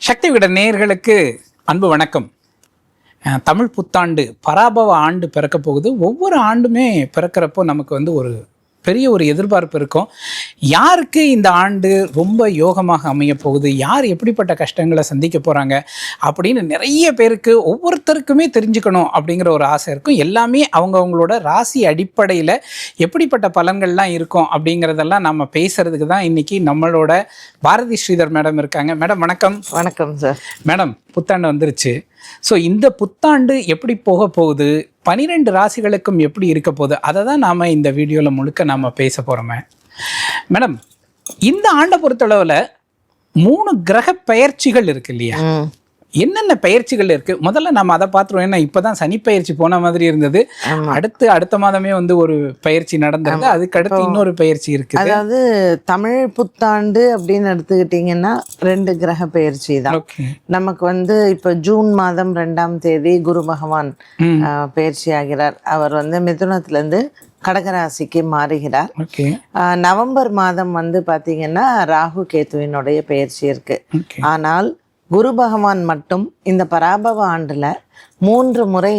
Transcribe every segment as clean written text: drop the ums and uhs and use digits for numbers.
சக்தி விகடன் நேயர்களுக்கு அன்பு வணக்கம். தமிழ் புத்தாண்டு பராபவ ஆண்டு பிறக்க போகுது. ஒவ்வொரு ஆண்டுமே பிறக்கிறப்போ நமக்கு ஒரு பெரிய ஒரு எதிர்பார்ப்பு இருக்கும். யாருக்கு இந்த ஆண்டு ரொம்ப யோகமாக அமைய போகுது, யார் எப்படிப்பட்ட கஷ்டங்களை சந்திக்க போகிறாங்க அப்படின்னு நிறைய பேருக்கு ஒவ்வொருத்தருக்குமே தெரிஞ்சுக்கணும் அப்படிங்கிற ஒரு ஆசை இருக்கும். எல்லாமே அவங்கவுங்களோட ராசி அடிப்படையில் எப்படிப்பட்ட பலன்கள்லாம் இருக்கும் அப்படிங்கிறதெல்லாம் நம்ம பேசுறதுக்கு தான் இன்றைக்கி நம்மளோட பாரதி ஸ்ரீதர் மேடம் இருக்காங்க. மேடம் வணக்கம். வணக்கம் சார். மேடம், புத்தாண்டு வந்துருச்சு. ஸோ இந்த புத்தாண்டு எப்படி போக போகுது, 12 ராசிகளுக்கும் எப்படி இருக்க போகுது, அதை தான் நாம் இந்த வீடியோவில் முழுக்க நாம் பேச போகிறோமே. மேடம், இந்த ஆண்டை பொறுத்தளவில் 3 கிரக பெயர்ச்சிகள் இருக்கு இல்லையா? என்னென்ன பயிற்சிகள் இருக்கு முதல்ல நம்ம அதை பார்த்துருவோம். ஏன்னா இப்போதான் சனி பயிற்சி போன மாதிரி இருந்தது. அடுத்த மாதமே ஒரு பயிற்சி நடந்தது. அதுக்கு அடுத்து இன்னொரு பயிற்சி இருக்கு. அதாவது தமிழ் புத்தாண்டு அப்படின்னு எடுத்துக்கிட்டீங்கன்னா 2 கிரக பயிற்சி தான். நமக்கு இப்ப ஜூன் மாதம் 2ஆம் தேதி குரு பகவான் பயிற்சி ஆகிறார். அவர் மிதுனத்துல இருந்து கடகராசிக்கு மாறுகிறார். நவம்பர் மாதம் பாத்தீங்கன்னா ராகு கேத்துவினுடைய பயிற்சி இருக்கு. ஆனால் குரு பகவான் மட்டும் இந்த பராபவ ஆண்டுல 3 முறை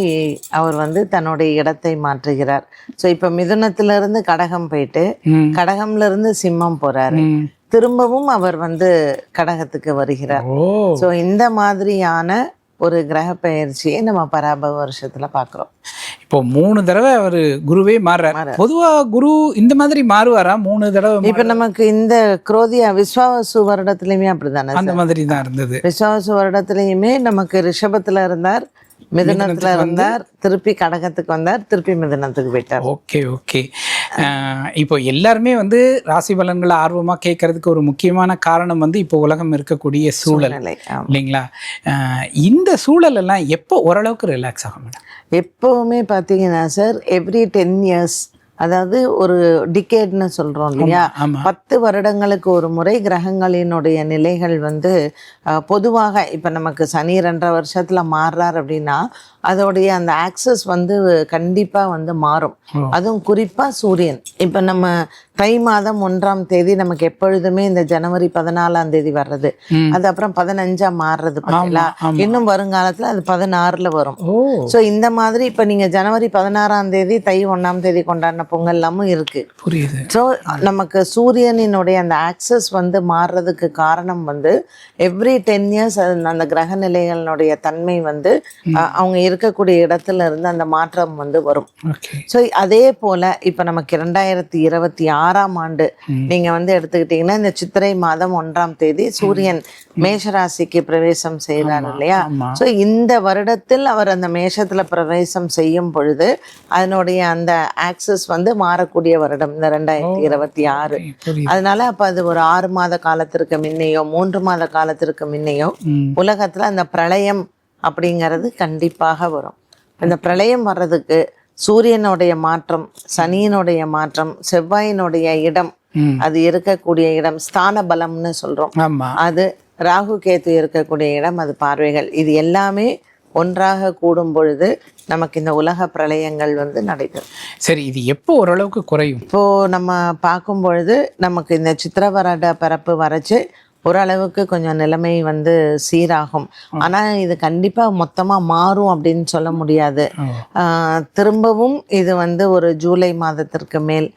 அவர் தன்னுடைய இடத்தை மாற்றுகிறார். ஸோ இப்ப மிதுனத்துல இருந்து கடகம் போயிட்டு கடகம்ல இருந்து சிம்மம் போறாரு. திரும்பவும் அவர் கடகத்துக்கு வருகிறார். ஸோ இந்த மாதிரியான ஒரு கிரக பெயர்ச்சியை நம்ம பராபவ வருஷத்துல பாக்குறோம். இப்போ 3 தடவை அவர் குருவே மாறுறாரு. பொதுவா குரு இந்த மாதிரி மாறுவாரா 3 தடவை? இப்ப நமக்கு இந்த குரோதியா விஸ்வாவசு வருடத்திலயுமே அப்படித்தானே, அந்த மாதிரி தான் இருந்தது. விஸ்வாவசு வருடத்திலயுமே நமக்கு ரிஷபத்துல இருந்தார், மிதுனத்துல இருந்தார், திருப்பி கடகத்துக்கு வந்தார், திருப்பி மிதுனத்துக்கு போயிட்டார். ஓகே. இப்போ எல்லாருமே ராசி பலன்களை ஆர்வமா கேட்கறதுக்கு ஒரு முக்கியமான காரணம் இப்போ உலகம் இருக்கக்கூடிய சூழல் இல்லைங்களா? இந்த சூழல் எல்லாம் எப்போ ஓரளவுக்கு ரிலாக்ஸ் ஆகும் மேடம்? எப்பவுமே பார்த்தீங்கன்னா சார், எவ்ரி 10 இயர்ஸ், அதாவது ஒரு டிகேட்னு சொல்றோம் இல்லையா, 10 வருடங்களுக்கு ஒரு முறை கிரகங்களினுடைய நிலைகள் பொதுவாக இப்ப நமக்கு சனி 2.5 வருஷத்துல மாறுறார் அப்படின்னா அதோடைய அந்த ஆக்சஸ் கண்டிப்பா மாறும். அதுவும் குறிப்பா சூரியன். இப்ப நம்ம தை மாதம் 1ஆம் தேதி நமக்கு எப்பொழுதுமே இந்த ஜனவரி 14ஆம் தேதி வர்றது, அது அப்புறம் 15ஆ மாறுறது பார்த்தீங்களா? இன்னும் வருங்காலத்துல அது 16ல வரும். ஸோ இந்த மாதிரி இப்ப நீங்க ஜனவரி 16ஆம் தேதி தை 1ஆம் தேதி கொண்டாடின பொங்கல் எல்லாமும் இருக்கு. புரியுது. ஸோ நமக்கு சூரியனினுடைய அந்த ஆக்சஸ் மாறுறதுக்கு காரணம் எவ்ரி 10 இயர்ஸ் அந்த கிரக நிலைகளினுடைய தன்மை அவங்க இருக்கக்கூடிய இடத்துல இருந்து அந்த மாற்றம் வரும். ஸோ அதே போல இப்ப நமக்கு 2026ஆம் ஆண்டு நீங்க எடுத்துக்கிட்டீங்கன்னா இந்த சித்திரை மாதம் 1ஆம் தேதி சூரியன் மேஷராசிக்கு பிரவேசம் செய்யறாரு இல்லையா? ஸோ இந்த வருடத்தில் அவர் அந்த மேஷத்துல பிரவேசம் செய்யும் பொழுது அதனுடைய அந்த ஆக்சஸ் மாறக்கூடிய வருடம் இந்த 2026. அதனால அப்ப அது ஒரு 6 மாத காலத்திற்கு முன்னையோ 3 மாத காலத்திற்கு முன்னையோ உலகத்துல அந்த பிரளயம் அப்படிங்கிறது கண்டிப்பாக வரும். இந்த பிரளயம் வர்றதுக்கு சூரியனுடைய மாற்றம், சனியினுடைய மாற்றம், செவ்வாயினுடைய இடம், அது இருக்கக்கூடிய இடம் ஸ்தான பலம்னு சொல்றோம், அது ராகு கேத்து இருக்கக்கூடிய இடம், அது பார்வைகள், இது எல்லாமே ஒன்றாக கூடும் பொழுது நமக்கு இந்த உலக பிரளயங்கள் நடைபெறும். சரி, இது எப்போ ஓரளவுக்கு குறையும்? இப்போ நம்ம பார்க்கும் பொழுது நமக்கு இந்த சித்திரவரட பிறப்பு வரைச்சு ஓரளவுக்கு கொஞ்சம் நிலைமை சீராகும். ஆனா இது கண்டிப்பா மொத்தமா மாறும் அப்படின்னு சொல்ல முடியாது. திரும்பவும் இது ஒரு ஜூலை மாதத்திற்கு மேல்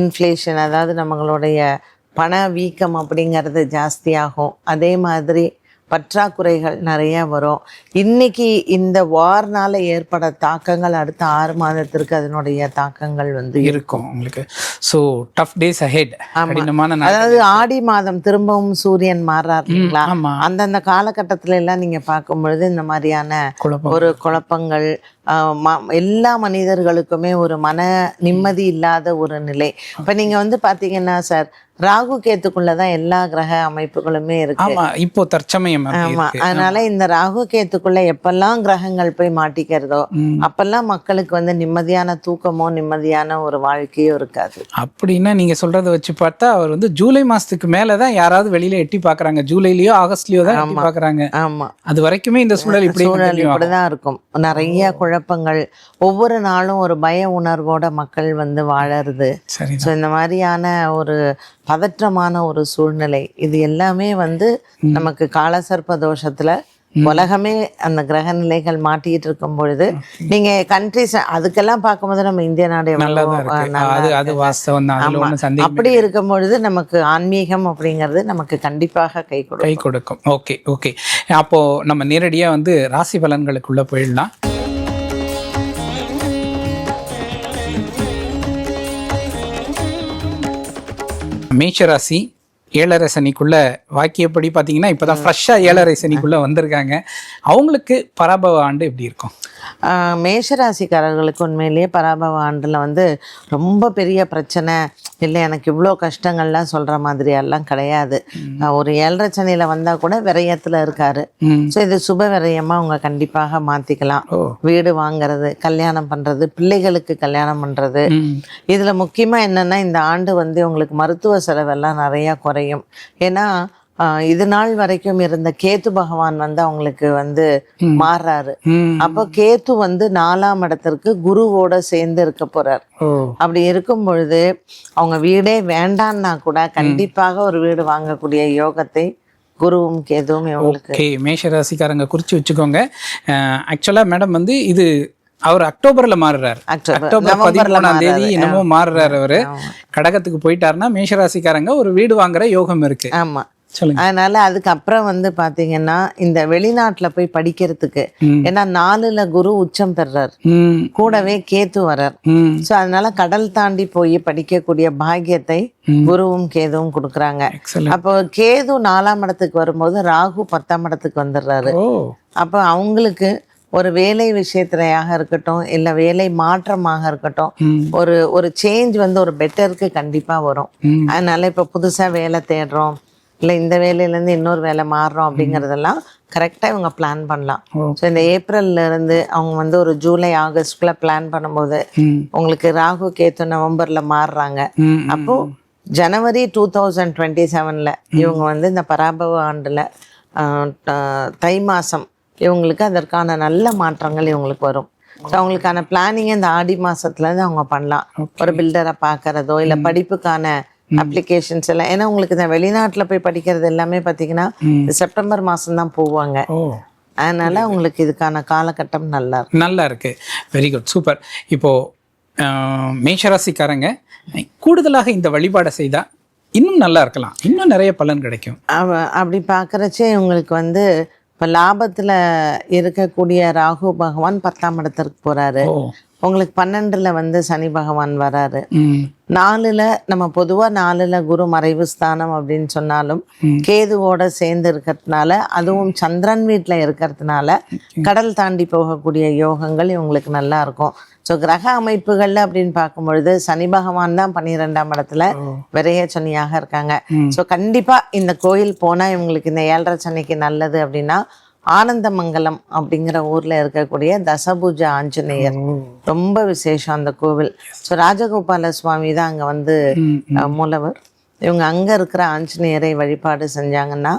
இன்ஃப்ளேஷன், அதாவது நம்மளுடைய பண வீக்கம் அப்படிங்கிறது ஜாஸ்தியாகும். அதே மாதிரி பற்றாக்குறைகள் நிறைய வரும். இன்னைக்கு இந்த வார்னால ஏற்பட தாக்கங்கள் அடுத்த 6 மாதத்திற்கு அதனுடைய தாக்கங்கள் இருக்கும் உங்களுக்கு. So tough days ahead. அதாவது ஆடி மாதம் திரும்பவும் சூரியன் மாறுறாருங்களா, அந்தந்த காலகட்டத்தில எல்லாம் நீங்க பார்க்கும் பொழுது இந்த மாதிரியான ஒரு குழப்பங்கள், எல்லா மனிதர்களுக்குமே ஒரு மன நிம்மதி இல்லாத ஒரு நிலை. இப்ப நீங்க பாத்தீங்கன்னா சார், ராகு கேத்துக்குள்ளதான் எல்லா கிரக அமைப்புகளுமே இருக்கு இப்போ தற்சமயம். ஆமா, அதனால இந்த ராகு கேத்துக்குள்ள எப்பெல்லாம் கிரகங்கள் போய் மாட்டிக்கிறதோ அப்பெல்லாம் மக்களுக்கு நிம்மதியான தூக்கமோ நிம்மதியான ஒரு வாழ்க்கையோ இருக்காது. அப்படின்னா நீங்க சொல்றதை வச்சு பார்த்தா அவர் ஜூலை மாசத்துக்கு மேலதான் யாராவது வெளியில எட்டி பாக்குறாங்க. ஜூலைலயோ ஆகஸ்ட்லயோ தான் எட்டி பாக்குறாங்க. ஆமா, அது வரைக்குமே இந்த சூழல் இப்படிதான் இருக்கும். நிறைய குழப்பங்கள், ஒவ்வொரு நாளும் ஒரு பய உணர்வோட மக்கள் வந்து வாழறது. சரி. ஸோ இந்த மாதிரியான ஒரு பதற்றமான ஒரு சூழ்நிலை, இது எல்லாமே வந்து நமக்கு காலசர்ப்ப தோஷத்துல உலகமே அந்த கிரக நிலைகள் மாட்டிட்டு இருக்கும் பொழுது நீங்க கண்ட்ரிஸ் அதுக்கெல்லாம் பார்க்கும்போது நம்ம இந்திய நாடு நல்லாதான் இருக்கு. அது வாஸ்தவம் தான். அதுல ஒண்ணும் சந்தேகம் அப்படி இருக்கும் பொழுது நமக்கு ஆன்மீகம் அப்படிங்கிறது நமக்கு கண்டிப்பாக கை கொடுக்கும். Okay okay. அப்போ நம்ம நேரடியா வந்து ராசி பலன்களுக்குள்ள போயிடலாம். மேஷராசி ஏழரை சனிக்குள்ள வாக்கியப்படி பார்த்தீங்கன்னா இப்போதான் ஃப்ரெஷ்ஷாக ஏழரை சனிக்குள்ள வந்திருக்காங்க. அவங்களுக்கு பராபவ ஆண்டு எப்படி இருக்கும்? மேஷராசிக்காரர்களுக்கு உண்மையிலேயே பராபவ ஆண்டில் வந்து ரொம்ப பெரிய பிரச்சனை இல்லை, எனக்கு இவ்வளோ கஷ்டங்கள்லாம் சொல்கிற மாதிரியெல்லாம் கிடையாது. ஒரு ஏழரை சனியில் வந்தால் கூட விரயத்தில் இருக்காரு. ஸோ இது சுப விரயமாக அவங்க கண்டிப்பாக மாற்றிக்கலாம். வீடு வாங்கிறது, கல்யாணம் பண்ணுறது, பிள்ளைகளுக்கு கல்யாணம் பண்ணுறது. இதில் முக்கியமாக என்னென்னா இந்த ஆண்டு வந்து உங்களுக்கு மருத்துவ செலவெல்லாம் நிறையா குறையும். ஏன்னா இது நாள் வரைக்கும் இருந்த கேத்து பகவான் வந்து அவங்களுக்கு வந்து மாறுறாரு. அப்போ கேத்து வந்து 4ஆம் இடத்திற்கு குருவோட சேர்ந்து இருக்க போறார். அப்படி இருக்கும் பொழுது அவங்க வீடே வேண்டான்னா கூட கண்டிப்பாக ஒரு வீடு வாங்கக்கூடிய யோகத்தை குருவும் கேதுவும் இவங்களுக்கு. மேஷராசிக்காரங்க குறிச்சு வச்சுக்கோங்க. ஆக்சுவலா மேடம் வந்து இது அவர் அக்டோபர்ல மாறுறாரு. அக்டோபர் 13ஆம் தேதி என்னமோ மாறுறாரு. அவரு கடகத்துக்கு போயிட்டாருன்னா மேஷராசிக்காரங்க ஒரு வீடு வாங்குற யோகம் இருக்கு. ஆமா. அதனால அதுக்கப்புறம் வந்து பாத்தீங்கன்னா இந்த வெளிநாட்டுல போய் படிக்கிறதுக்கு, ஏன்னா 4ல குரு உச்சம் பெறார், கூடவே கேத்து வர்றார். சோ அதனால கடல் தாண்டி போய் படிக்கக்கூடிய பாக்கியத்தை குருவும் கேதுவும் கொடுக்குறாங்க. அப்போ கேது 4ஆம் இடத்துக்கு வரும்போது ராகு 10ஆம் இடத்துக்கு வந்துடுறாரு. அப்போ அவங்களுக்கு ஒரு வேலை விஷயத்துலையாக இருக்கட்டும், இல்லை வேலை மாற்றமாக இருக்கட்டும், ஒரு சேஞ்ச் வந்து ஒரு பெட்டருக்கு கண்டிப்பா வரும். அதனால இப்போ புதுசா வேலை தேடுறோம், இல்லை இந்த வேலையிலேருந்து இன்னொரு வேலை மாறுறோம் அப்படிங்கிறதெல்லாம் கரெக்டாக இவங்க பிளான் பண்ணலாம். ஸோ இந்த ஏப்ரல்ல இருந்து அவங்க வந்து ஒரு ஜூலை ஆகஸ்ட்குள்ள பிளான் பண்ணும்போது உங்களுக்கு ராகு கேத்து நவம்பர்ல மாறுறாங்க. அப்போ ஜனவரி 2027 இவங்க வந்து இந்த பராபவ ஆண்டுல தை மாசம் இவங்களுக்கு அதற்கான நல்ல மாற்றங்கள் இவங்களுக்கு வரும். ஸோ அவங்களுக்கான பிளானிங் இந்த ஆடி மாசத்துலேருந்து அவங்க பண்ணலாம். ஒரு பில்டரை பார்க்கறதோ இல்லை படிப்புக்கான அப்ளிகேஷன்ஸ் எல்லாம். ஏன்னா உங்களுக்கு இந்த வெளிநாட்டில் போய் படிக்கிறது எல்லாமே பார்த்தீங்கன்னா செப்டம்பர் மாதம் தான் போவாங்க. அதனால உங்களுக்கு இதுக்கான காலகட்டம் நல்லா இருக்கு. Very good, super. இப்போ மேஷராசிக்காரங்க கூடுதலாக இந்த வழிபாடை செய்தா இன்னும் நல்லா இருக்கலாம், இன்னும் நிறைய பலன் கிடைக்கும். அப்படி பார்க்குறச்சே உங்களுக்கு வந்து இப்போ லாபத்தில் இருக்கக்கூடிய ராகு பகவான் 10ஆம் இடத்திற்கு போறாரு. உங்களுக்கு 12ல வந்து சனி பகவான் வராரு. 4ல நம்ம பொதுவா 4ல குரு மறைவு ஸ்தானம் அப்படின்னு சொன்னாலும் கேதுவோட சேர்ந்து இருக்கிறதுனால, அதுவும் சந்திரன் வீட்டில் இருக்கிறதுனால கடல் தாண்டி போகக்கூடிய யோகங்கள் இவங்களுக்கு நல்லா இருக்கும். ஸோ கிரக அமைப்புகள்ல அப்படின்னு பார்க்கும் பொழுது சனி பகவான் தான் 12ஆம் இடத்துல விரைய சனியாக இருக்காங்க. ஸோ கண்டிப்பா இந்த கோயில் போனா இவங்களுக்கு இந்த 7.5 சனிக்கு நல்லது அப்படின்னா ஆனந்தமங்கலம் அப்படிங்கிற ஊர்ல இருக்கக்கூடிய தசபூஜ ஆஞ்சநேயர் ரொம்ப விசேஷம் அந்த கோவில். ஸோ ராஜகோபால சுவாமி தான் அங்க வந்து மூலவர். இவங்க அங்க இருக்கிற ஆஞ்சநேயரை வழிபாடு செஞ்சாங்கன்னா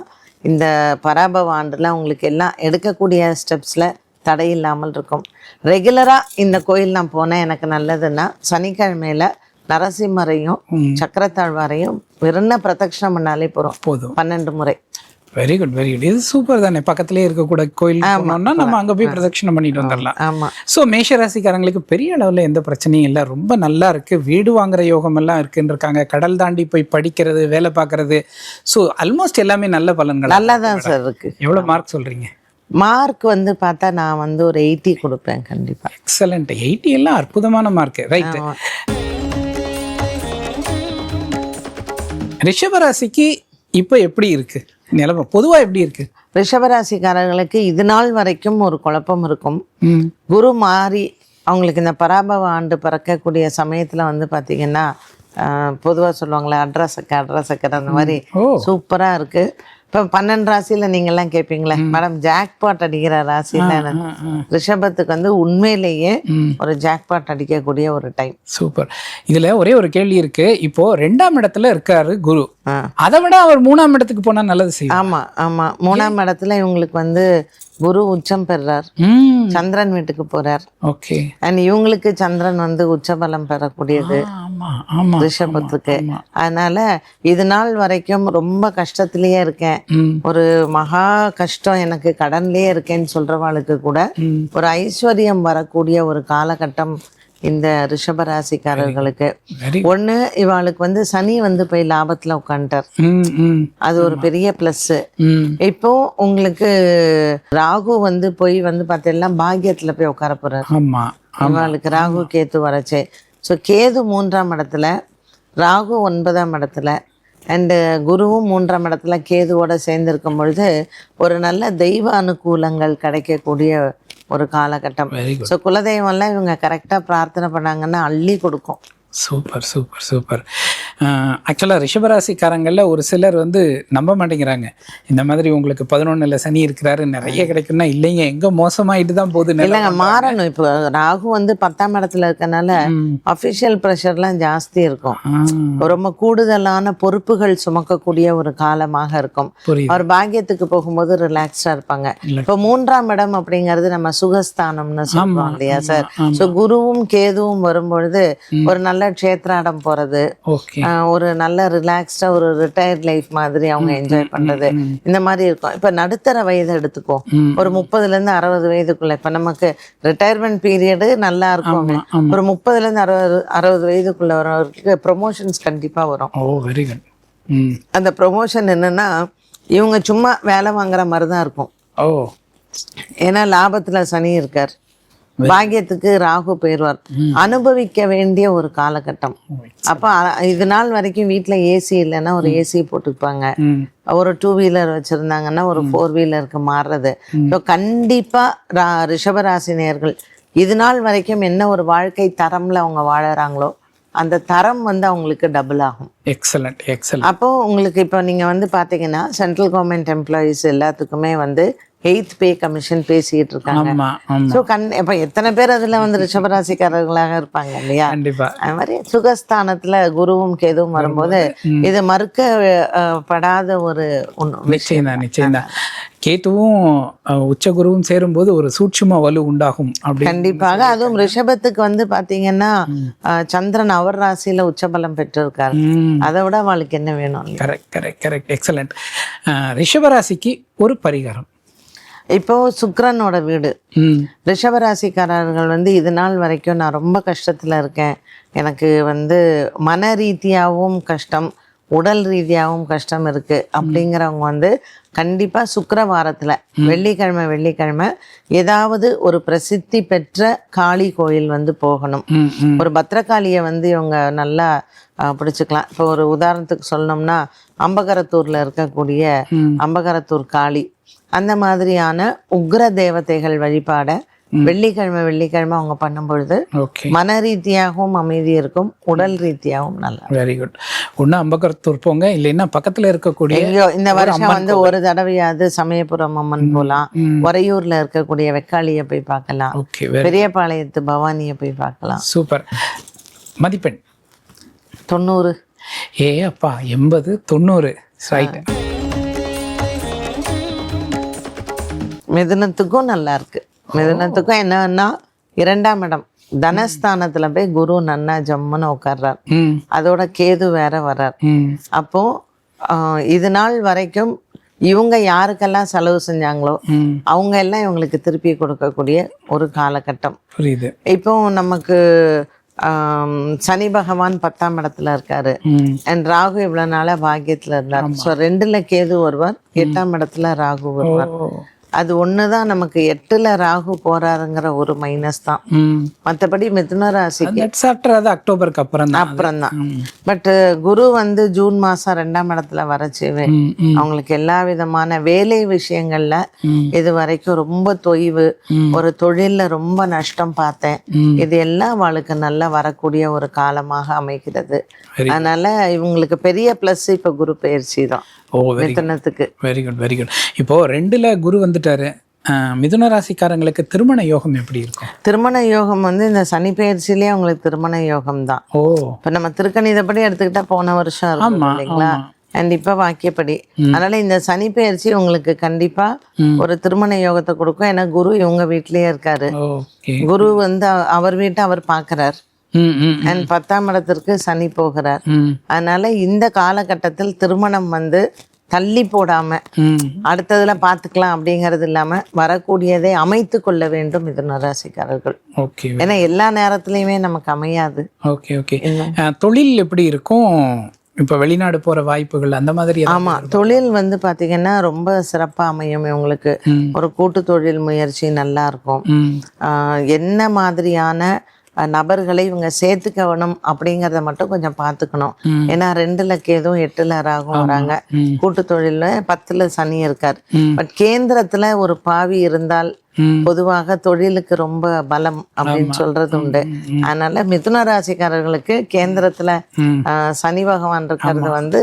இந்த பராபவ ஆண்டுல அவங்களுக்கு எல்லாம் எடுக்கக்கூடிய ஸ்டெப்ஸ்ல தடை இல்லாமல் இருக்கும். ரெகுலரா இந்த கோயில் நான் போனேன் எனக்கு நல்லதுன்னா சனிக்கிழமையில நரசிம்மரையும் சக்கரத்தாழ்வாரையும் வெறும் பிரதட்சணம் பண்ணாலே போதும் 12 முறை. Very good, very good. இது சூப்பர் தானே. பக்கத்துலேயே இருக்கக்கூடிய கோயில் போனோம்னா நம்ம அங்கே போய் பிரதட்சணம் பண்ணிட்டு வந்துடலாம். ஆமாம். ஸோ மேஷராசிக்காரங்களுக்கு பெரிய அளவில் எந்த பிரச்சனையும் இல்லை, ரொம்ப நல்லா இருக்கு. வீடு வாங்குற யோகம் எல்லாம் இருக்குன்னு இருக்காங்க. கடல் தாண்டி போய் படிக்கிறது, வேலை பார்க்கறது, ஸோ ஆல்மோஸ்ட் எல்லாமே நல்ல பலன்கள். நல்லா தான் சார் இருக்கு. எவ்வளோ மார்க் சொல்றீங்க? மார்க் வந்து பார்த்தா நான் வந்து ஒரு 80 கொடுப்பேன் கண்டிப்பா. எக்ஸலண்ட். 80 எல்லாம் அற்புதமான மார்க். ரைட். ரிஷபராசிக்கு இப்போ எப்படி இருக்கு நிலைமை? பொதுவா எப்படி இருக்கு? ரிஷபராசிக்காரர்களுக்கு இது நாள் வரைக்கும் ஒரு குழப்பம் இருக்கும். குரு மாறி அவங்களுக்கு இந்த பராபவ ஆண்டு பிறக்கக்கூடிய சமயத்துல வந்து பாத்தீங்கன்னா பொதுவா சொல்லுவாங்களே அட்ரஸக்கர் அந்த மாதிரி சூப்பரா இருக்கு. இப்போ 12 ராசியில நீங்க எல்லாம் கேட்பீங்களே மேடம் ஜாக்பாட் அடிக்கிற ராசின்னு, ரிஷபத்துக்கு வந்து உண்மையிலேயே ஒரு ஜாக்பாட் அடிக்கக்கூடிய ஒரு டைம். சூப்பர். இதுல ஒரே ஒரு கேள்வி இருக்கு. இப்போ 2ஆம் இடத்துல இருக்காரு குரு, அதை விட அவர் 3ஆம் இடத்துக்கு போனா நல்லது செய்யும். ஆமா ஆமா 3ஆம் இடத்துல இவங்களுக்கு வந்து குரு உச்சம் பெறார், சந்திரன் வீட்டுக்கு போறார். ஓகே. அண்ட் இவங்களுக்கு சந்திரன் வந்து உச்சபலம் பெறக்கூடியது ஆமா ஆமா ரிஷபத்துக்கு. அதனால இது நாள் வரைக்கும் ரொம்ப கஷ்டத்திலேயே இருக்கேன், ஒரு மகா கஷ்டம் எனக்கு, கடன்லயே இருக்கேன்னு சொல்றவாளுக்கு கூட ஒரு ஐஸ்வர்யம் வரக்கூடிய ஒரு காலகட்டம் இந்த ரிஷபராசிக்காரர்களுக்கு. ஒண்ணு, இவாளுக்கு வந்து சனி வந்து போய் லாபத்துல உட்காந்துட்டார், அது ஒரு பெரிய பிளஸ். இப்போ உங்களுக்கு ராகு வந்து போய் வந்து பார்த்தீங்கன்னா பாக்கியத்துல போய் உட்கார போறாரு. இவாளுக்கு ராகு கேது வரச்சே. ஸோ கேது 3ஆம் இடத்துல, ராகு 9ஆம் இடத்துல, அண்டு குருவும் 3ஆம் இடத்துல கேதுவோட சேர்ந்திருக்கும் பொழுது ஒரு நல்ல தெய்வ அனுகூலங்கள் கிடைக்கக்கூடிய ஒரு காலகட்டம். ஸோ குலதெய்வம்லாம் இவங்க கரெக்டாக பிரார்த்தனை பண்ணாங்கன்னா அள்ளி கொடுக்கும். Super super super. ஆக்சுவலாக ரிஷபராசிக்காரங்களில் ஒரு சிலர் வந்து நம்ப மாட்டேங்கிறாங்க. இந்த மாதிரி உங்களுக்கு 11ல் சனி இருக்கிறாரு, நிறைய கிடைக்கும்னா, இல்லைங்க எங்கே மோசமாயிட்டு தான் போகுது. இல்லைங்க, மாறணும். இப்போ ராகு வந்து 10ஆம் இடத்துல இருக்கனால அஃபிஷியல் ப்ரெஷர்லாம் ஜாஸ்தி இருக்கும், ரொம்ப கூடுதலான பொறுப்புகள் சுமக்கக்கூடிய ஒரு காலமாக இருக்கும். அவர் பாக்கியத்துக்கு போகும்போது ரிலாக்ஸ்டாக இருப்பாங்க. இப்போ 3ஆம் இடம் அப்படிங்கிறது நம்ம சுகஸ்தானம்னு சொல்லுவோம் இல்லையா சார். ஸோ குருவும் கேதுவும் வரும்பொழுது ஒரு நல்ல க்ஷேத்ராடம் போறது, ஒரு நல்ல ரிலாக்ஸ்டா ஒரு ரிட்டையர்ட் லைஃப் மாதிரி அவங்க என்ஜாய் பண்றது, இந்த மாதிரி இருக்கும். இப்ப நடுத்தர வயது எடுத்துக்கோ, ஒரு 30ல இருந்து 60 வயதுக்குள்ள, இப்ப நமக்கு ரிட்டையர்மெண்ட் பீரியடு நல்லா இருக்கும். ஒரு 30ல இருந்து 60 வயதுக்குள்ள வரவருக்கு ப்ரொமோஷன்ஸ் கண்டிப்பா வரும். Very good. அந்த ப்ரொமோஷன் என்னன்னா இவங்க சும்மா வேலை வாங்குற மாதிரி தான் இருக்கும். ஏன்னா லாபத்துல சனி இருக்கார், பாக்கியத்துக்கு ராகு போயிடுவார், அனுபவிக்க வேண்டிய ஒரு காலகட்டம். அப்ப இது நாள் வரைக்கும் வீட்டுல ஏசி இல்லைன்னா ஒரு ஏசி போட்டுப்பாங்க, ஒரு 2 வீலர் வச்சிருந்தாங்கன்னா ஒரு 4 வீலருக்கு மாறுறது. ஸோ கண்டிப்பா ரிஷபராசினியர்கள் இது நாள் வரைக்கும் என்ன ஒரு வாழ்க்கை தரம்ல அவங்க வாழறாங்களோ அந்த தரம் வந்து அவங்களுக்கு டபுள் ஆகும். Excellent excellent. அப்போ உங்களுக்கு இப்போ நீங்க வந்து பாத்தீங்கன்னா சென்ட்ரல் கவர்மெண்ட் எம்ப்ளாயீஸ் எல்லாத்துக்குமே வந்து 8th பே கமிஷன் பேசிட்டு இருக்காங்க. ஸோ இப்போ எத்தனை பேர் அதுல வந்து ரிஷபராசிக்காரர்களாக இருப்பாங்க இல்லையா. அது மாதிரி சுகஸ்தானத்துல குருவும் கேதுவும் வரும்போது இது மறுக்கப்படாத ஒரு நிச்சயம் தான் நிச்சயம் தான். கேதுவும் உச்ச குருவும் சேரும்போது ஒரு சூட்சும வலு உண்டாகும். கண்டிப்பாக. அதுவும் ரிஷபத்துக்கு வந்து பாத்தீங்கன்னா சந்திரன் அவர் ராசியில உச்சபலம் பெற்றிருக்காரு, அதை விட அவளுக்கு என்ன வேணும். Correct correct correct. எக்ஸலண்ட். ரிஷபராசிக்கு ஒரு பரிகாரம். இப்போ சுக்கிரனோட வீடு. ரிஷபராசிக்காரர்கள் வந்து இது நாள் வரைக்கும் நான் ரொம்ப கஷ்டத்துல இருக்கேன், எனக்கு வந்து மன ரீதியாகவும் கஷ்டம், உடல் ரீதியாகவும் கஷ்டம் இருக்கு அப்படிங்கிறவங்க வந்து கண்டிப்பா சுக்கிரவாரத்துல வெள்ளிக்கிழமை ஏதாவது ஒரு பிரசித்தி பெற்ற காளி கோயில் வந்து போகணும். ஒரு பத்ரகாளியை வந்து இவங்க நல்லா பிடிச்சுக்கலாம். இப்போ ஒரு உதாரணத்துக்கு சொல்லணும்னா அம்பகரத்தூர்ல இருக்கக்கூடிய அம்பகரத்தூர் காளி, அந்த மாதிரியான உக்ர தேவதைகள் வழிபாட வெள்ளிக்கிழமை அவங்க பண்ணும் பொழுது மன ரீதியாகவும் அமைதி இருக்கும், உடல் ரீதியாகவும் நல்லா. Very good. ஒண்ணு அம்பகரத்தூர் போங்க, இல்லைன்னா பக்கத்துல இருக்கக்கூடிய இந்த வருஷம் வந்து ஒரு தடவையாவது சமயபுரம் அம்மன் போலாம், உறையூர்ல இருக்கக்கூடிய வெக்காளிய போய் பார்க்கலாம், பெரியபாளையத்து பவானிய போய் பார்க்கலாம். சூப்பர். மதிப்பெண் 90. ஏ அப்பா, 80 90. ரைட். மிதுனத்துக்கும் நல்லா இருக்கு. மிதுனத்துக்கும் என்னன்னா 2ஆம் இடம் தனஸ்தானத்துல போய் குரு நன்னா ஜம்முன்னு உட்கார்றார், அதோட கேது வேற வர்றார். அப்போ இது நாள் வரைக்கும் இவங்க யாருக்கெல்லாம் செலவு செஞ்சாங்களோ அவங்க எல்லாம் இவங்களுக்கு திருப்பி கொடுக்கக்கூடிய ஒரு காலகட்டம். புரியுது. இப்போ நமக்கு சனி பகவான் 10ஆம் இடத்துல இருக்காரு, அண்ட் ராகு இவ்வளவு நாளா பாக்கியத்துல இருந்தார். ஸோ 2ல கேது வருவார், 8ஆம் இடத்துல ராகு வருவார். அது ஒண்ணுதான் நமக்கு 8ல ராகு போறாருங்கிற ஒரு மைனஸ் தான். மற்றபடி மிதுன ராசிக்கு அக்டோபருக்கு அப்புறம் தான். பட் குரு வந்து ஜூன் மாசம் 2ஆம் இடத்துல வரச்சேவே அவங்களுக்கு எல்லா விதமான வேலை விஷயங்கள்ல இது வரைக்கும் ரொம்ப தொய்வு, ஒரு தொழில்ல ரொம்ப நஷ்டம் பார்த்தேன், இது எல்லாம் அவளுக்கு நல்லா வரக்கூடிய ஒரு காலமாக அமைகிறது. அதனால இவங்களுக்கு பெரிய பிளஸ் இப்ப குரு பயிற்சி தான் மிதுனத்துக்கு. Very good very good. இப்போ 2ல குரு வந்துட்டாரு, மிதுன ராசிக்காரங்களுக்கு திருமண யோகம் எப்படி இருக்கும்? திருமண யோகம் வந்து இந்த சனி பயிற்சியிலேயே அவங்களுக்கு திருமண யோகம் தான். இப்ப நம்ம திருக்கணிதப்படி எடுத்துக்கிட்டா போன வருஷம் இருக்கும் இல்லைங்களா, கண்டிப்பா வாக்கியப்படி. அதனால இந்த சனி பெயர்ச்சி உங்களுக்கு கண்டிப்பா ஒரு திருமண யோகத்தை கொடுக்கும். ஏன்னா குரு இவங்க வீட்லயே இருக்காரு. ஓகே. குரு வந்து அவர் வீட்டை அவர் பார்க்கறார். அண்ட் 10ஆம் இடத்திற்கு சனி போகிறார். அதனால இந்த காலகட்டத்தில் திருமணம் வந்து தள்ளி போடாம அடுத்ததுல பாத்துக்கலாம் அப்படிங்கறது இல்லாம வரக்கூடியதை அமைத்து கொள்ள வேண்டும் மிதுன ராசிக்காரர்கள். ஓகே. ஏன்னா எல்லா நேரத்துலயுமே நமக்கு அமையாது. Okay okay. தொழில் எப்படி இருக்கும் இப்போ வெளிநாடு போற வாய்ப்புகள் அந்த மாதிரி? ஆமா, தொழில் வந்து பாத்தீங்கன்னா ரொம்ப சிறப்பா அமையும் உங்களுக்கு. ஒரு கூட்டு தொழில் முயற்சி நல்லா இருக்கும். என்ன மாதிரியான நபர்களை இவங்க சேர்த்துக்கணும் அப்படிங்கறத மட்டும் கொஞ்சம் பார்த்துக்கணும். ஏன்னா 2ல கேதும் 8ல ராகும் வராங்க. கூட்டு தொழில்ல 10ல சனி இருக்கார். பட் கேந்திரத்துல ஒரு பாவி இருந்தால் பொதுவாக தொழிலுக்கு ரொம்ப பலம் அப்படின்னு சொல்றது உண்டு. அதனால மிதுன ராசிக்காரர்களுக்கு கேந்திரத்துல சனி பகவான் இருக்கிறது வந்து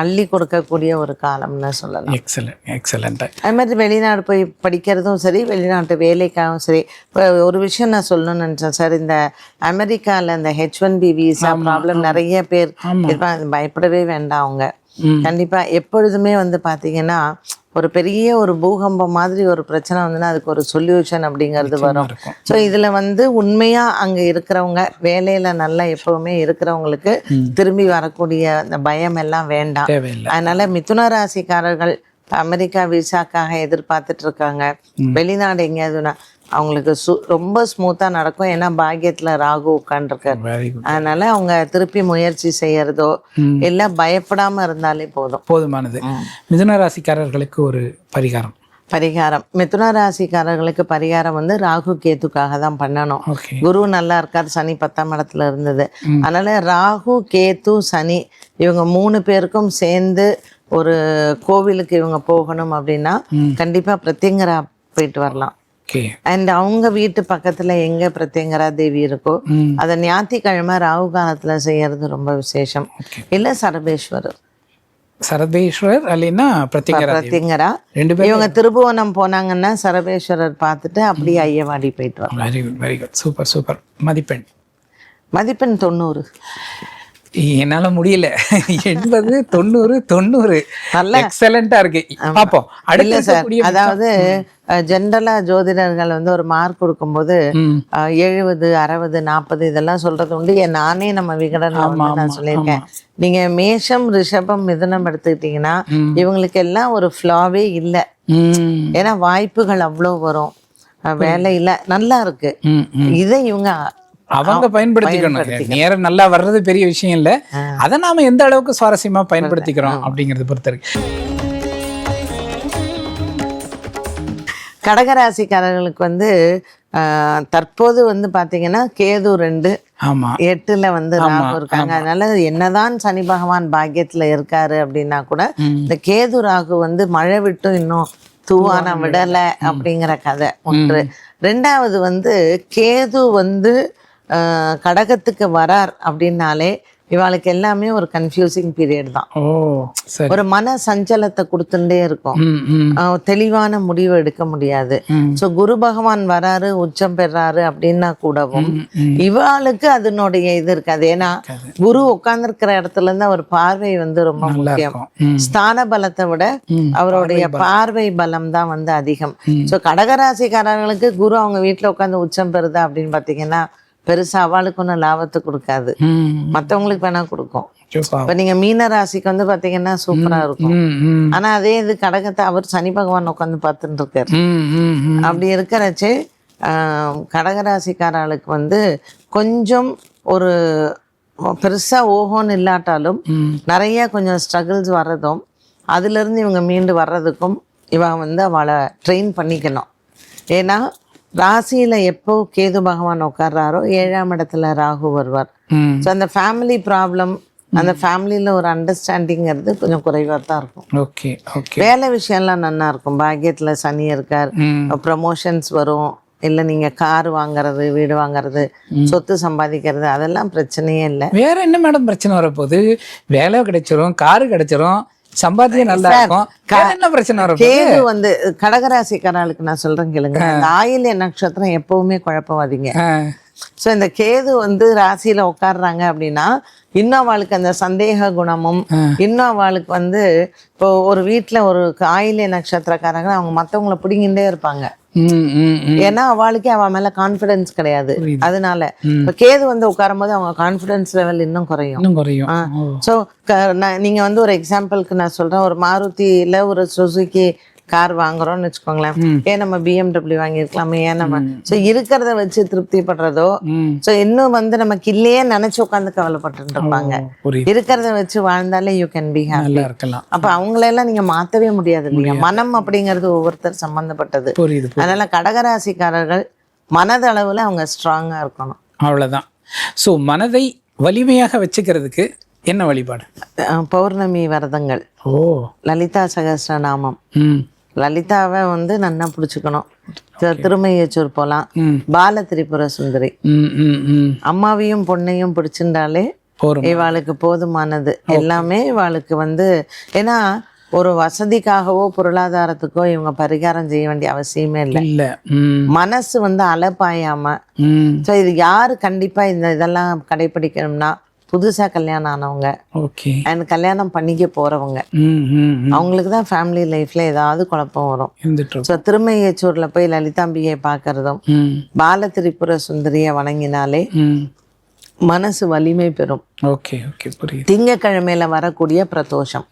அள்ளி கொடுக்கக்கூடிய ஒரு காலம்னு சொல்லலாம். Excellent excellent. அது மாதிரி வெளிநாடு போய் படிக்கிறதும் சரி, வெளிநாட்டு வேலைக்காகவும் சரி. இப்போ ஒரு விஷயம் நான் சொல்லணும்னு நினச்சேன் சார். இந்த அமெரிக்காவில் இந்த H1B விசா ப்ராப்ளம் நிறைய பேர் பயப்படவே வேண்டாம். அவங்க கண்டிப்பாக எப்பொழுதுமே வந்து பார்த்தீங்கன்னா ஒரு பெரிய ஒரு பூகம்பம் மாதிரி ஒரு பிரச்சனை வந்துன்னா அதுக்கு ஒரு சொல்யூஷன் அப்படிங்கிறது வரும். ஸோ இதில் வந்து உண்மையாக அங்கே இருக்கிறவங்க வேலையில் நல்லா எப்பவுமே இருக்கிறவங்களுக்கு திரும்பி வரக்கூடிய அந்த பயம் எல்லாம் வேண்டாம். அதனால மிதுன ராசிக்காரர்கள் அமெரிக்கா விசாக்காக எதிர்பார்த்துட்டு இருக்காங்க. வெளிநாடு எங்கேயாவதுன்னா அவங்களுக்கு ரொம்ப ஸ்மூத்தா நடக்கும். ஏன்னா பாக்கியத்துல ராகு உட்காந்துருக்காரு. அதனால அவங்க திருப்பி முயற்சி செய்யறதோ இல்ல பயப்படாம இருந்தாலே போதுமானது. மிதுன ராசிக்காரர்களுக்கு ஒரு பரிகாரம் மிதுன ராசிக்காரர்களுக்கு பரிகாரம் வந்து ராகு கேத்துக்காக தான் பண்ணணும். குரு நல்லா இருக்காரு, சனி 10ஆம் இடத்துல இருந்தது. அதனால ராகு கேத்து சனி இவங்க 3 பேருக்கும் சேர்ந்து ஒரு கோவிலுக்கு இவங்க போகணும் அப்படின்னா கண்டிப்பா பிரத்யங்கரா போயிட்டு வரலாம். அண்ட் அவங்க வீட்டு பக்கத்துல எங்க பிரத்யங்கரா தேவி இருக்கோ அதை ஞாயிற்றுக்கிழமை ராகு காலத்துல செய்யறது ரொம்ப விசேஷம். இல்ல சரபேஸ்வரர் அல்லைன்னா பிரத்யங்கரா. இவங்க திருபுவனம் போனாங்கன்னா சரபேஸ்வரர் பார்த்துட்டு அப்படியே ஐயவாடி போயிட்டு வரலாம். Very good very good. Super super. மதிப்பெண் 90. என்னால முடியல. 80, 90, 90 நல்ல எக்ஸலண்டா இருக்கு. பாப்போம் அடுத்த. அதாவது ஜென்ரலா ஜோதிடர்கள் வந்து ஒரு மார்க் கொடுக்கும்போது 70, 60, 40 இதெல்லாம் சொல்றது உண்டு. நானே நம்ம விகடன்ல நான் சொல்லியிருக்கேன். நீங்க மேஷம், ரிஷபம், மிதுனம் எடுத்துக்கிட்டீங்கன்னா இவங்களுக்கு எல்லாம் ஒரு ஃபிளாவே இல்லை. ஏன்னா வாய்ப்புகள் அவ்வளோ வரும், வேலை இல்லை, நல்லா இருக்கு. இதை இவங்க அவங்க பயன்படுத்திக்கணும். நேரம் நல்லா வர்றது பெரிய விஷயம் இல்லை, அதை நாம எந்த அளவுக்கு சுவாரஸ்யமா பயன்படுத்திக்கிறோம் அப்படிங்கறத பொறுத்த இருக்கு. கடகராசிக்காரர்களுக்கு வந்து தற்போது வந்து பாத்தீங்கன்னா கேது 2, 8ல வந்து ராகு இருக்காங்க. அதனால என்னதான் சனி பகவான் பாக்கியத்துல இருக்காரு அப்படின்னா கூட இந்த கேது ராகு வந்து மழை விட்டு இன்னும் தூவான விடலை அப்படிங்கிற கதை ஒன்று. 2வது வந்து கேது வந்து கடகத்துக்கு வரார் அப்படின்னாலே இவாளுக்கு எல்லாமே ஒரு கன்ஃபியூசிங் பீரியட் தான். ஒரு மன சஞ்சலத்தை கொடுத்துட்டே இருக்கும், தெளிவான முடிவு எடுக்க முடியாது. ஸோ குரு பகவான் வராரு, உச்சம் பெறாரு அப்படின்னா கூடவும் இவாளுக்கு அதனுடைய இது இருக்காது. ஏன்னா குரு உட்கார்ந்துருக்கிற இடத்துல இருந்து அவர் பார்வை வந்து ரொம்ப முக்கியம். ஸ்தான பலத்தை விட அவருடைய பார்வை பலம் தான் வந்து அதிகம். ஸோ கடகராசிக்காரர்களுக்கு குரு அவங்க வீட்டுல உட்காந்து உச்சம் பெறுதா அப்படின்னு பாத்தீங்கன்னா பெருசா அவளுக்கு ஒன்றும் லாபத்தை கொடுக்காது, மற்றவங்களுக்கு வேணா கொடுக்கும். இப்ப நீங்க மீன ராசிக்கு வந்து பாத்தீங்கன்னா சூப்பரா இருக்கும். ஆனா அதே இது கடகத்தை அவர் சனி பகவான் உட்காந்து பார்த்துட்டு இருக்காரு. அப்படி இருக்கிறச்சு கடகராசிக்காரர்களுக்கு வந்து கொஞ்சம் ஒரு பெருசா ஓஹோன்னு இல்லாட்டாலும் நிறைய கொஞ்சம் ஸ்ட்ரகிள்ஸ் வர்றதும் அதுல இருந்து இவங்க மீண்டு வர்றதுக்கும் இவங்க வந்து அவளை ட்ரெயின் பண்ணிக்கணும். ஏன்னா ராசியில எப்போ கேது பகவான் உட்கார்றாரோ 7ஆம் இடத்துல ராகு வருவார். ஸோ அந்த ஃபேமிலி ப்ராப்ளம், அந்த ஃபேமிலியில ஒரு அண்டர்ஸ்டாண்டிங்கிறது கொஞ்சம் குறைவா தான் இருக்கும். வேலை விஷயம்லாம் நல்லா இருக்கும். பாக்கியத்துல சனி இருக்கார், ப்ரமோஷன்ஸ் வரும். இல்லை நீங்க கார் வாங்குறது, வீடு வாங்குறது, சொத்து சம்பாதிக்கிறது, அதெல்லாம் பிரச்சனையே இல்லை. வேற என்ன மேடம் பிரச்சனை வரப்போகுது? வேலை கிடைச்சிரும், காரு கிடைச்சிரும், சம்பாத்தியம் நல்லா இருக்கும், என்ன பிரச்சனை வரும்? கேது வந்து கடகராசிக்காரர்களுக்கு நான் சொல்றேன் கேளுங்க. இந்த ஆயில்ய நட்சத்திரம் எப்பவுமே குழப்பவாதீங்க. ஸோ இந்த கேது வந்து ராசியில உட்காடுறாங்க அப்படின்னா இன்னும் அவளுக்கு அந்த சந்தேக குணமும், இன்னும் அவளுக்கு வந்து இப்போ ஒரு வீட்டில் ஒரு ஆயில்ய நட்சத்திரக்காரங்க அவங்க மற்றவங்கள பிடிங்கிட்டே இருப்பாங்க. ஏன்னா அவளுக்கே அவ மேல கான்ஃபிடன்ஸ் கிடையாது. அதனால இப்ப கேது வந்து உட்காரும் போது அவங்க கான்ஃபிடன்ஸ் லெவல் இன்னும் குறையும். ஸோ நீங்க வந்து ஒரு எக்ஸாம்பிளுக்கு நான் சொல்றேன், ஒரு மாருதியில ஒரு சுசுகி கார் வாங்குறோம்னு வச்சுக்கோங்களேன், ஏன் நம்ம BMW வாங்கியிருக்கலாமே, ஏன் நம்ம ஸோ இருக்கிறத வச்சு திருப்தி படுறதோ, ஸோ இன்னும் வந்து நமக்கு இல்லையே நினைச்சு உட்காந்து கவலைப்பட்டு இருப்பாங்க. இருக்கிறத வச்சு வாழ்ந்தாலே யூ கேன் பி ஹாப்பி. அப்ப அவங்களெல்லாம் நீங்க மாத்தவே முடியாது இல்லையா? மனம் அப்படிங்கிறது ஒவ்வொருத்தர் சம்பந்தப்பட்டது. அதனால கடகராசிக்காரர்கள் மனதளவுல அவங்க ஸ்ட்ராங்கா இருக்கணும். அவ்வளவுதான். ஸோ மனதை வலிமையாக வச்சுக்கிறதுக்கு என்ன வழிபாடு? பௌர்ணமி விரதங்கள், லலிதா சகஸ்ரநாமம், லலிதாவை வந்து நன்னா பிடிச்சுக்கணும். திருமையச்சூர் போலாம், பால திரிபுர சுந்தரி, அம்மாவையும் பொண்ணையும் பிடிச்சிருந்தாலே இவாளுக்கு போதுமானது. எல்லாமே இவாளுக்கு வந்து, ஏன்னா ஒரு வசதிக்காகவோ பொருளாதாரத்துக்கோ இவங்க பரிகாரம் செய்ய வேண்டிய அவசியமே இல்லை. மனசு வந்து அலப்பாயாம, ஸோ இது யாரு கண்டிப்பா இதெல்லாம் கடைபிடிக்கணும்னா புதுசா கல்யாணம் ஆனவங்க, அண்ட் கல்யாணம் பண்ணிக்க போறவங்க, அவங்களுக்கு தான் ஃபேமிலி லைஃப்ல ஏதாவது குழப்பம் வரும். ஸோ திருமையச்சூர்ல போய் லலிதாம்பிகையை பார்க்கறதும் பால திரிபுர சுந்தரியை வணங்கினாலே மனசு வலிமை பெறும். திங்கக்கிழமையில வரக்கூடிய பிரதோஷம்,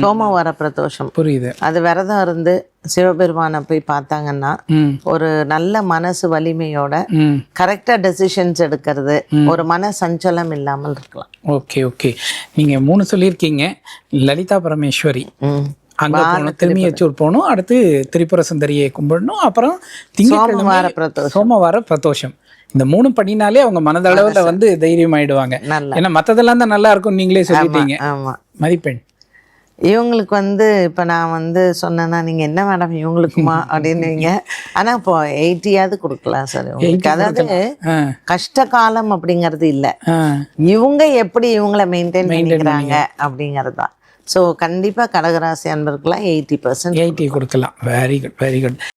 சோமவார பிரதோஷம், புரியுது, அது விரதம் இருந்து சிவபெருமானை போய் பார்த்தாங்கன்னா ஒரு நல்ல மனசு வலிமையோட கரெக்டா டெசிஷன்ஸ் எடுக்கிறது, ஒரு மன சஞ்சலம் இல்லாமல் இருக்கலாம். ஓகே நீங்க 3 சொல்லியிருக்கீங்க. லலிதா பரமேஸ்வரி அங்க போகணும், திருமியச்சூர் போகணும், அடுத்து திரிபுர சுந்தரியை கும்பிடணும், அப்புறம் சோமவார பிரதோஷம். இந்த 3 பண்ணினாலே அவங்க மனதளவுல வந்து தைரியம் ஆயிடுவாங்க. ஏன்னா மத்ததெல்லாம் தான் நல்லா இருக்கும், நீங்களே சொல்லிட்டீங்க. மதிப்பெண் இவங்களுக்கு வந்து இப்போ நான் வந்து சொன்னேன்னா நீங்கள் என்ன மேடம் இவங்களுக்குமா அப்படின்னுவீங்க. ஆனால் இப்போ 80யாவது கொடுக்கலாம் சார் உங்களுக்கு. அதாவது கஷ்ட காலம் அப்படிங்கிறது இல்லை, இவங்க எப்படி இவங்கள மெயின்டைன் பண்ணிக்கிறாங்க அப்படிங்கிறது தான். ஸோ கண்டிப்பாக கடகராசி அன்பருக்குலாம் 80% 80 கொடுக்கலாம். Very good.